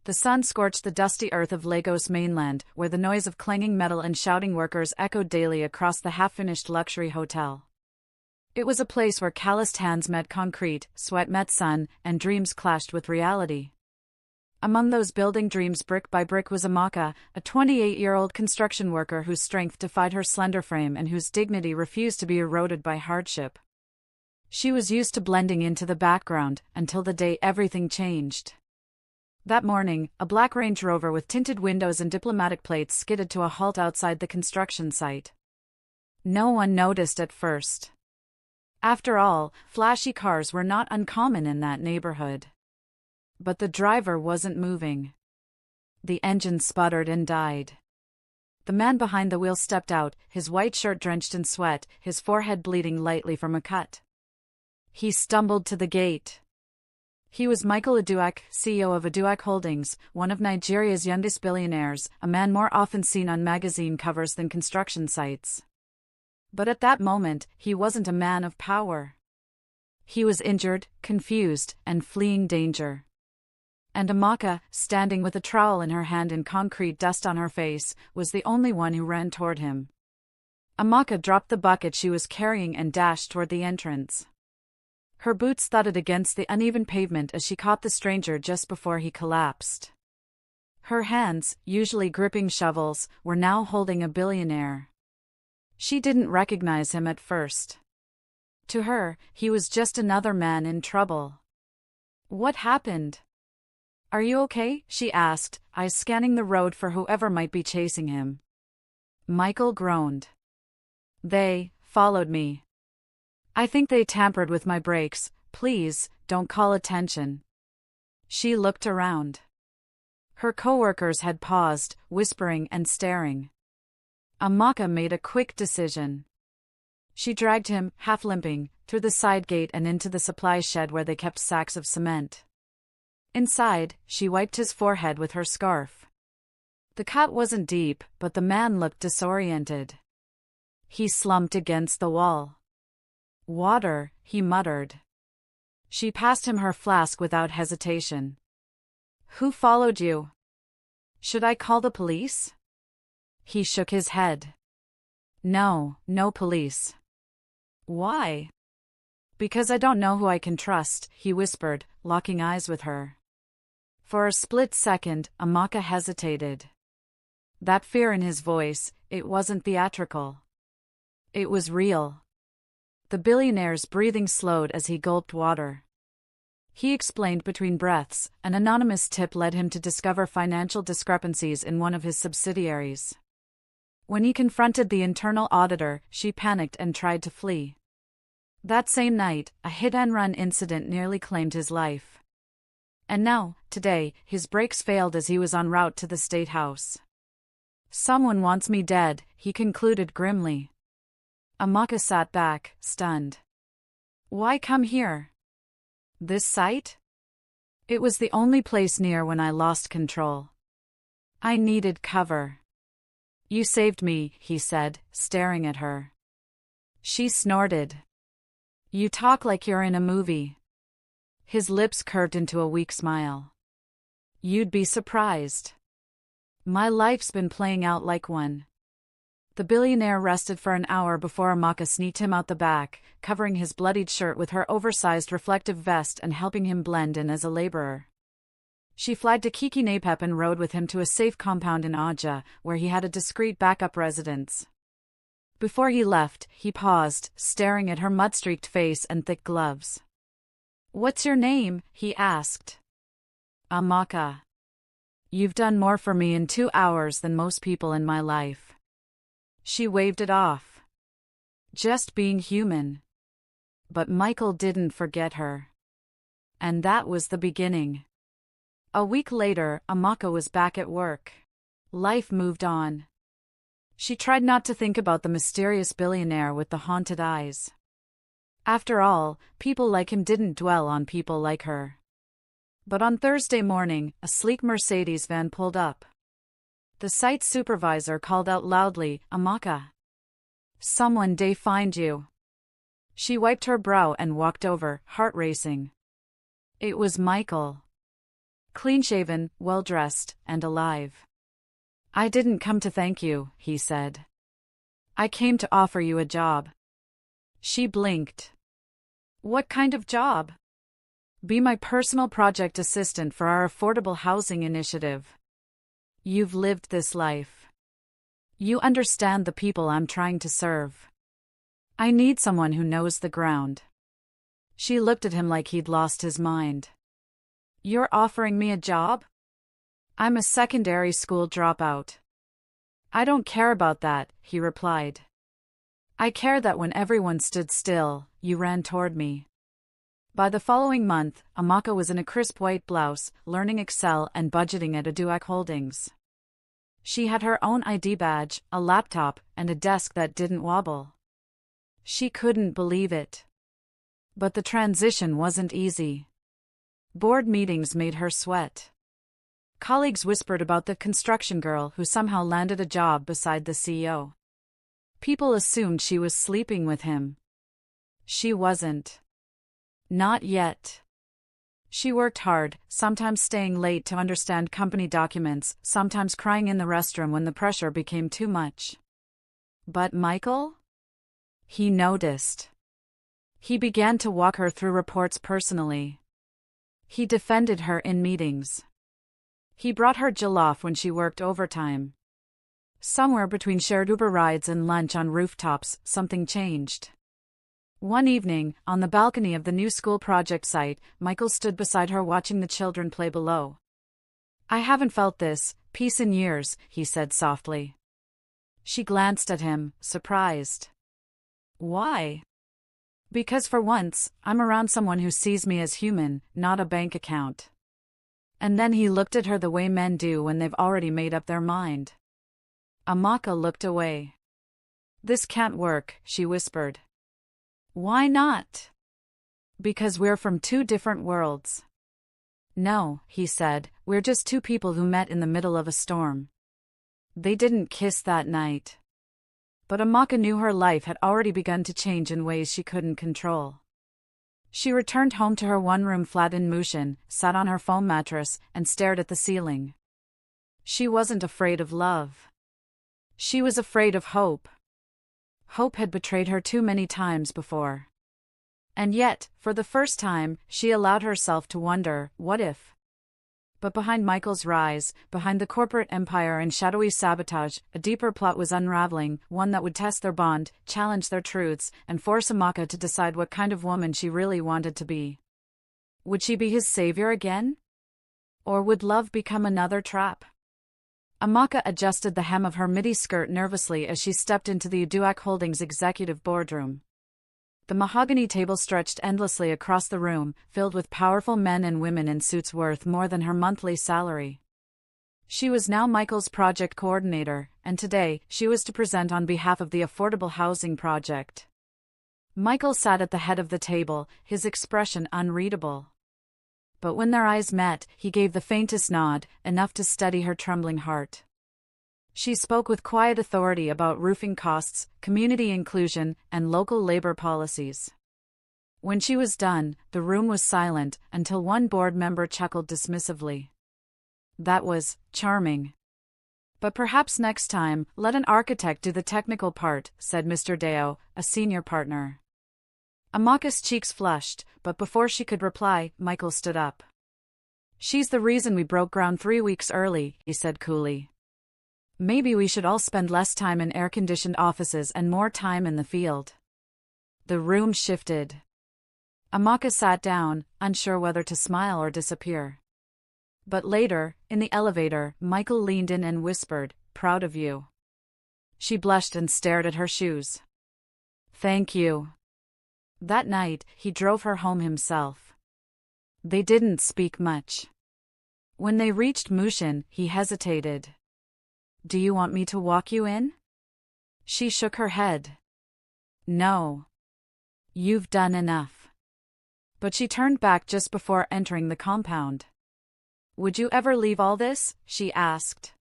The sun scorched the dusty earth of Lagos mainland, where the noise of clanging metal and shouting workers echoed daily across the half-finished luxury hotel. It was a place where calloused hands met concrete, sweat met sun, and dreams clashed with reality. Among those building dreams brick by brick was Amaka, a 28-year-old construction worker whose strength defied her slender frame and whose dignity refused to be eroded by hardship. She was used to blending into the background, until the day everything changed. That morning, a black Range Rover with tinted windows and diplomatic plates skidded to a halt outside the construction site. No one noticed at first. After all, flashy cars were not uncommon in that neighborhood. But the driver wasn't moving. The engine sputtered and died. The man behind the wheel stepped out, his white shirt drenched in sweat, his forehead bleeding lightly from a cut. He stumbled to the gate. He was Michael Aduak, CEO of Aduak Holdings, one of Nigeria's youngest billionaires, a man more often seen on magazine covers than construction sites. But at that moment, he wasn't a man of power. He was injured, confused, and fleeing danger. And Amaka, standing with a trowel in her hand and concrete dust on her face, was the only one who ran toward him. Amaka dropped the bucket she was carrying and dashed toward the entrance. Her boots thudded against the uneven pavement as she caught the stranger just before he collapsed. Her hands, usually gripping shovels, were now holding a billionaire. She didn't recognize him at first. To her, he was just another man in trouble. "What happened? Are you okay?" she asked, eyes scanning the road for whoever might be chasing him. Michael groaned. "They followed me. I think they tampered with my brakes. Please, don't call attention." She looked around. Her coworkers had paused, whispering and staring. Amaka made a quick decision. She dragged him, half limping, through the side gate and into the supply shed where they kept sacks of cement. Inside, she wiped his forehead with her scarf. The cut wasn't deep, but the man looked disoriented. He slumped against the wall. "Water," he muttered. She passed him her flask without hesitation. "Who followed you? Should I call the police?" He shook his head. No police." "Why?" "Because I don't know who I can trust," he whispered, locking eyes with her. For a split second, Amaka hesitated. That fear in his voice, it wasn't theatrical. It was real. The billionaire's breathing slowed as he gulped water. He explained between breaths, an anonymous tip led him to discover financial discrepancies in one of his subsidiaries. When he confronted the internal auditor, she panicked and tried to flee. That same night, a hit-and-run incident nearly claimed his life. And now, today, his brakes failed as he was en route to the State House. "Someone wants me dead," he concluded grimly. Amaka sat back, stunned. "Why come here? This site? It was the only place near when I lost control. I needed cover." "You saved me," he said, staring at her. She snorted. "You talk like you're in a movie." His lips curved into a weak smile. "You'd be surprised. My life's been playing out like one." The billionaire rested for an hour before Amaka sneaked him out the back, covering his bloodied shirt with her oversized reflective vest and helping him blend in as a laborer. She flagged a Kiki Napep and rode with him to a safe compound in Aja, where he had a discreet backup residence. Before he left, he paused, staring at her mud-streaked face and thick gloves. "What's your name?" he asked. "Amaka. You've done more for me in 2 hours than most people in my life." She waved it off. Just being human. But Michael didn't forget her. And that was the beginning. A week later, Amaka was back at work. Life moved on. She tried not to think about the mysterious billionaire with the haunted eyes. After all, people like him didn't dwell on people like her. But on Thursday morning, a sleek Mercedes van pulled up. The site supervisor called out loudly, "Amaka. Someone dey find you." She wiped her brow and walked over, heart racing. It was Michael. clean-shaven, well-dressed, and alive. "I didn't come to thank you," he said. "I came to offer you a job." She blinked. "What kind of job?" "Be my personal project assistant for our affordable housing initiative. You've lived this life. You understand the people I'm trying to serve. I need someone who knows the ground." She looked at him like he'd lost his mind. "You're offering me a job? I'm a secondary school dropout." "I don't care about that," he replied. "I care that when everyone stood still, you ran toward me." By the following month, Amaka was in a crisp white blouse, learning Excel and budgeting at Aduak Holdings. She had her own ID badge, a laptop, and a desk that didn't wobble. She couldn't believe it. But the transition wasn't easy. Board meetings made her sweat. Colleagues whispered about the construction girl who somehow landed a job beside the CEO. People assumed she was sleeping with him. She wasn't. Not yet. She worked hard, sometimes staying late to understand company documents, sometimes crying in the restroom when the pressure became too much. But Michael? He noticed. He began to walk her through reports personally. He defended her in meetings. He brought her jollof when she worked overtime. Somewhere between shared Uber rides and lunch on rooftops, something changed. One evening, on the balcony of the new school project site, Michael stood beside her watching the children play below. "I haven't felt this peace in years," he said softly. She glanced at him, surprised. "Why?" "Because for once, I'm around someone who sees me as human, not a bank account." And then he looked at her the way men do when they've already made up their mind. Amaka looked away. "This can't work," she whispered. "Why not?" "Because we're from two different worlds." "No," he said, "we're just two people who met in the middle of a storm." They didn't kiss that night. But Amaka knew her life had already begun to change in ways she couldn't control. She returned home to her one-room flat in Mushin, sat on her foam mattress, and stared at the ceiling. She wasn't afraid of love. She was afraid of hope. Hope had betrayed her too many times before. And yet, for the first time, she allowed herself to wonder, what if? But behind Michael's rise, behind the corporate empire and shadowy sabotage, a deeper plot was unraveling, one that would test their bond, challenge their truths, and force Amaka to decide what kind of woman she really wanted to be. Would she be his savior again? Or would love become another trap? Amaka adjusted the hem of her midi skirt nervously as she stepped into the Aduak Holdings executive boardroom. The mahogany table stretched endlessly across the room, filled with powerful men and women in suits worth more than her monthly salary. She was now Michael's project coordinator, and today, she was to present on behalf of the affordable housing project. Michael sat at the head of the table, his expression unreadable. But when their eyes met, he gave the faintest nod, enough to steady her trembling heart. She spoke with quiet authority about roofing costs, community inclusion, and local labor policies. When she was done, the room was silent, until one board member chuckled dismissively. "That was charming. But perhaps next time, let an architect do the technical part," said Mr. Deo, a senior partner. Amaka's cheeks flushed, but before she could reply, Michael stood up. "She's the reason we broke ground 3 weeks early," he said coolly. "Maybe we should all spend less time in air-conditioned offices and more time in the field." The room shifted. Amaka sat down, unsure whether to smile or disappear. But later, in the elevator, Michael leaned in and whispered, "Proud of you." She blushed and stared at her shoes. "Thank you." That night, he drove her home himself. They didn't speak much. When they reached Mushin, he hesitated. "Do you want me to walk you in?" She shook her head. "No. You've done enough." But she turned back just before entering the compound. "Would you ever leave all this?" she asked.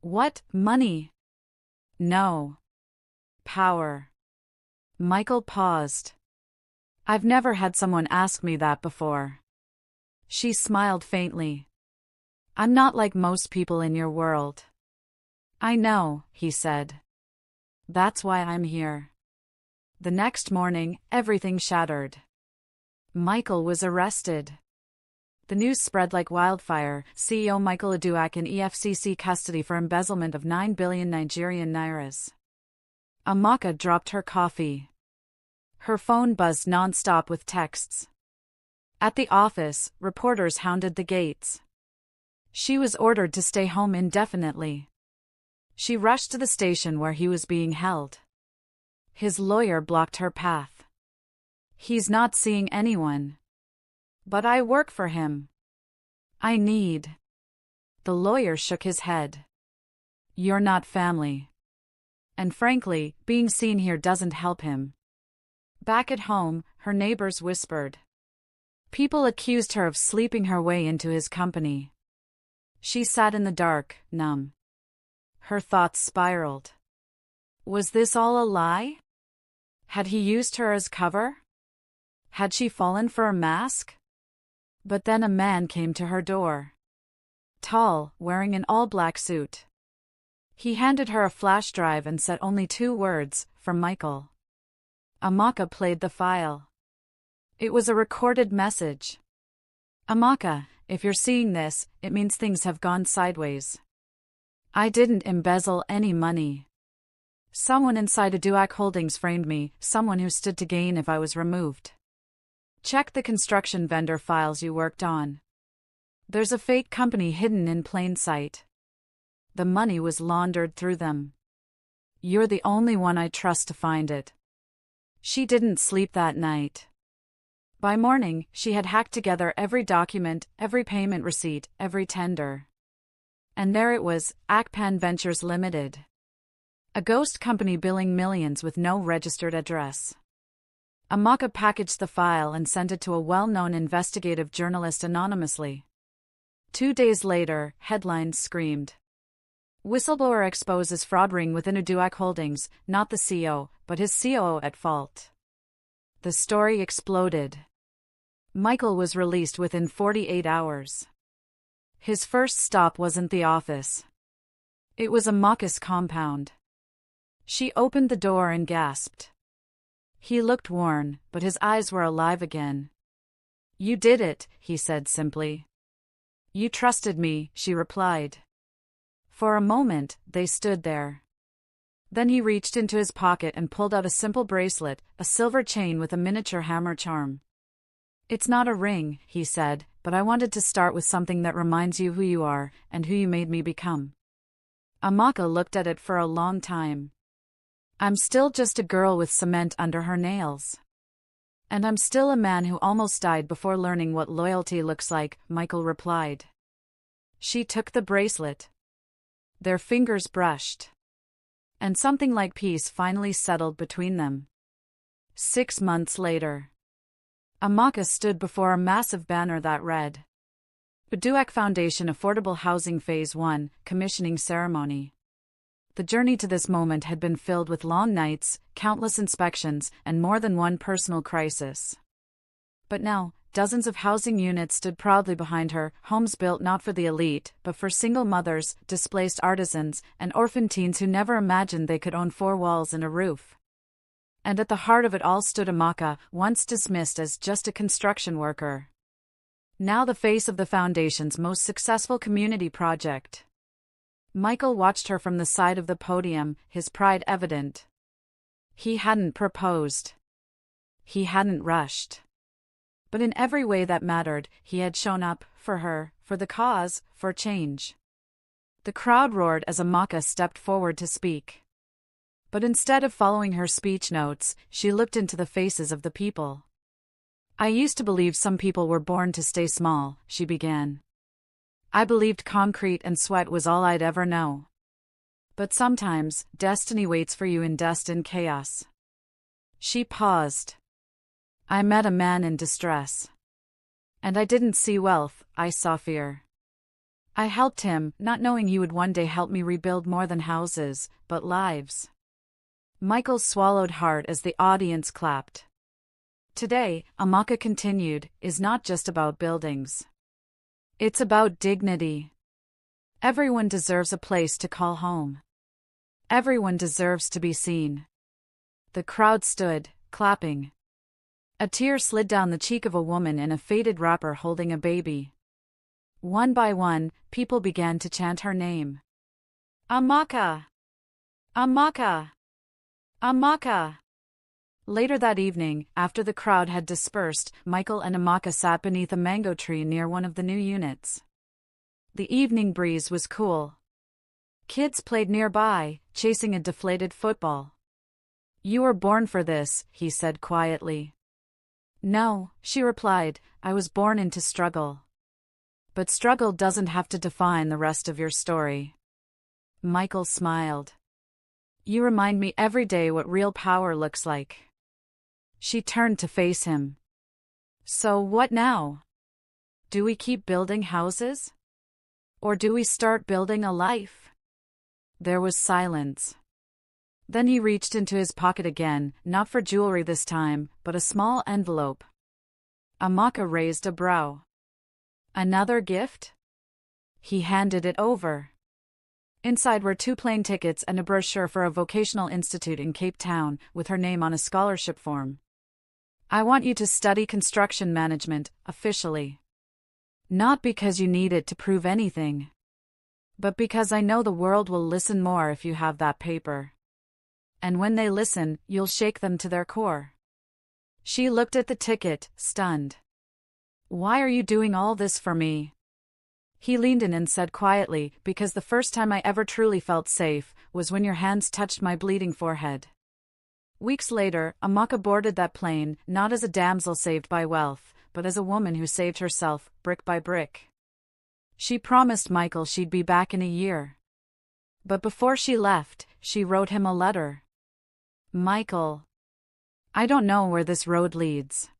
"What, money?" "No. Power." Michael paused. "I've never had someone ask me that before." She smiled faintly. I'm not like most people in your world. I know, he said. That's why I'm here. The next morning, everything shattered. Michael was arrested. The news spread like wildfire. CEO Michael Aduak in EFCC custody for embezzlement of 9 billion Nigerian nairas. Amaka dropped her coffee. Her phone buzzed non-stop with texts. At the office, reporters hounded the gates. She was ordered to stay home indefinitely. She rushed to the station where he was being held. His lawyer blocked her path. He's not seeing anyone. But I work for him. I need. The lawyer shook his head. You're not family. And frankly, being seen here doesn't help him. Back at home, her neighbors whispered. People accused her of sleeping her way into his company. She sat in the dark, numb. Her thoughts spiraled. Was this all a lie? Had he used her as cover? Had she fallen for a mask? But then a man came to her door. Tall, wearing an all-black suit. He handed her a flash drive and said only 2 words, from Michael. Amaka played the file. It was a recorded message. Amaka, if you're seeing this, it means things have gone sideways. I didn't embezzle any money. Someone inside Aduak Holdings framed me, someone who stood to gain if I was removed. Check the construction vendor files you worked on. There's a fake company hidden in plain sight. The money was laundered through them. You're the only one I trust to find it. She didn't sleep that night. By morning, she had hacked together every document, every payment receipt, every tender. And there it was, Akpan Ventures Limited. A ghost company billing millions with no registered address. Amaka packaged the file and sent it to a well-known investigative journalist anonymously. 2 days later, headlines screamed. Whistleblower exposes fraud ring within Aduak Holdings, not the CEO, but his COO at fault. The story exploded. Michael was released within 48 hours. His first stop wasn't the office. It was Amaka's compound. She opened the door and gasped. He looked worn, but his eyes were alive again. You did it, he said simply. You trusted me, she replied. For a moment, they stood there. Then he reached into his pocket and pulled out a simple bracelet, a silver chain with a miniature hammer charm. It's not a ring, he said, but I wanted to start with something that reminds you who you are, and who you made me become. Amaka looked at it for a long time. I'm still just a girl with cement under her nails. And I'm still a man who almost died before learning what loyalty looks like, Michael replied. She took the bracelet. Their fingers brushed. And something like peace finally settled between them. 6 months later. Amaka stood before a massive banner that read, Aduak Foundation Affordable Housing Phase 1, Commissioning Ceremony. The journey to this moment had been filled with long nights, countless inspections, and more than one personal crisis. But now, dozens of housing units stood proudly behind her, homes built not for the elite, but for single mothers, displaced artisans, and orphan teens who never imagined they could own 4 walls and a roof. And at the heart of it all stood Amaka, once dismissed as just a construction worker. Now the face of the foundation's most successful community project. Michael watched her from the side of the podium, his pride evident. He hadn't proposed. He hadn't rushed. But in every way that mattered, he had shown up, for her, for the cause, for change. The crowd roared as Amaka stepped forward to speak. But instead of following her speech notes, she looked into the faces of the people. I used to believe some people were born to stay small, she began. I believed concrete and sweat was all I'd ever know. But sometimes, destiny waits for you in dust and chaos. She paused. I met a man in distress. And I didn't see wealth, I saw fear. I helped him, not knowing he would one day help me rebuild more than houses, but lives. Michael swallowed hard as the audience clapped. Today, Amaka continued, is not just about buildings. It's about dignity. Everyone deserves a place to call home. Everyone deserves to be seen. The crowd stood, clapping. A tear slid down the cheek of a woman in a faded wrapper holding a baby. One by one, people began to chant her name. Amaka! Amaka! Amaka! Later that evening, after the crowd had dispersed, Michael and Amaka sat beneath a mango tree near one of the new units. The evening breeze was cool. Kids played nearby, chasing a deflated football. "You were born for this," he said quietly. "No," she replied, "I was born into struggle." "But struggle doesn't have to define the rest of your story." Michael smiled. "You remind me every day what real power looks like." She turned to face him. "So what now? Do we keep building houses? Or do we start building a life?" There was silence. Then he reached into his pocket again, not for jewelry this time, but a small envelope. Amaka raised a brow. "Another gift?" He handed it over. Inside were 2 plane tickets and a brochure for a vocational institute in Cape Town, with her name on a scholarship form. "I want you to study construction management, officially. Not because you need it to prove anything, but because I know the world will listen more if you have that paper. And when they listen, you'll shake them to their core." She looked at the ticket, stunned. "Why are you doing all this for me?" He leaned in and said quietly, "Because the first time I ever truly felt safe was when your hands touched my bleeding forehead." Weeks later, Amaka boarded that plane, not as a damsel saved by wealth, but as a woman who saved herself, brick by brick. She promised Michael she'd be back in a year. But before she left, she wrote him a letter. "Michael, I don't know where this road leads.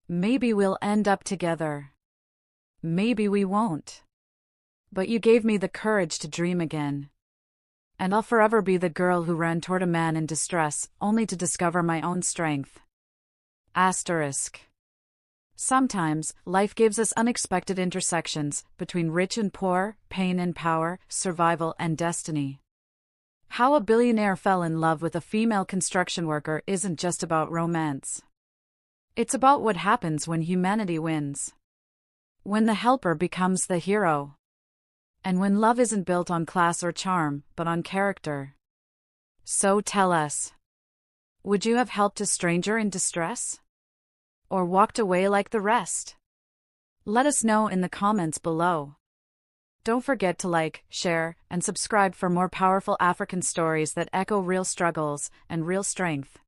Maybe we'll end up together. Maybe we won't. But you gave me the courage to dream again. And I'll forever be the girl who ran toward a man in distress, only to discover my own strength." Asterisk. Sometimes, life gives us unexpected intersections between rich and poor, pain and power, survival and destiny. How a billionaire fell in love with a female construction worker isn't just about romance. It's about what happens when humanity wins. When the helper becomes the hero. And when love isn't built on class or charm, but on character. So tell us. Would you have helped a stranger in distress? Or walked away like the rest? Let us know in the comments below. Don't forget to like, share, and subscribe for more powerful African stories that echo real struggles and real strength.